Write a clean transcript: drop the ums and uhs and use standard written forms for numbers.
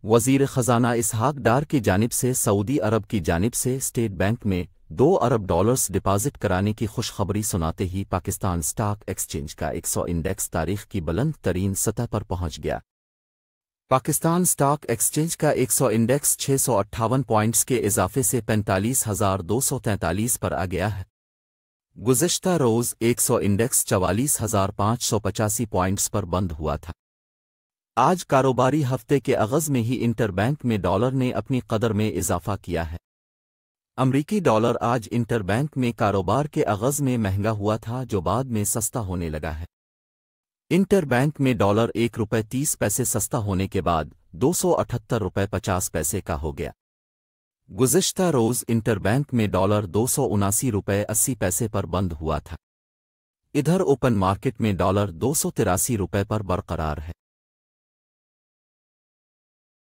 वज़ीर ख़ज़ाना इसहाक डार की जानिब से सऊदी अरब की जानिब से स्टेट बैंक में $2 अरब डिपॉजिट कराने की खुशखबरी सुनाते ही पाकिस्तान स्टॉक एक्सचेंज का 100 इंडेक्स तारीख की बुलंद तरीन सतह पर पहुंच गया। पाकिस्तान स्टॉक एक्सचेंज का 100 इंडेक्स 658 पॉइंट्स के इजाफे से 45,243 पर आ गया है। गुज़िश्ता रोज़ 100 इंडेक्स 44,585 पॉइंट्स पर बंद हुआ था। आज कारोबारी हफ्ते के आगाज़ में ही इंटरबैंक में डॉलर ने अपनी कदर में इजाफा किया है। अमरीकी डॉलर आज इंटरबैंक में कारोबार के आगाज़ में महंगा हुआ था, जो बाद में सस्ता होने लगा है। इंटरबैंक में डॉलर ₹1.30 सस्ता होने के बाद ₹278.50 का हो गया। गुज़िश्ता रोज़ इंटरबैंक में डॉलर ₹279.80 पर बंद हुआ था। इधर ओपन मार्केट में डॉलर ₹283 पर बरकरार है।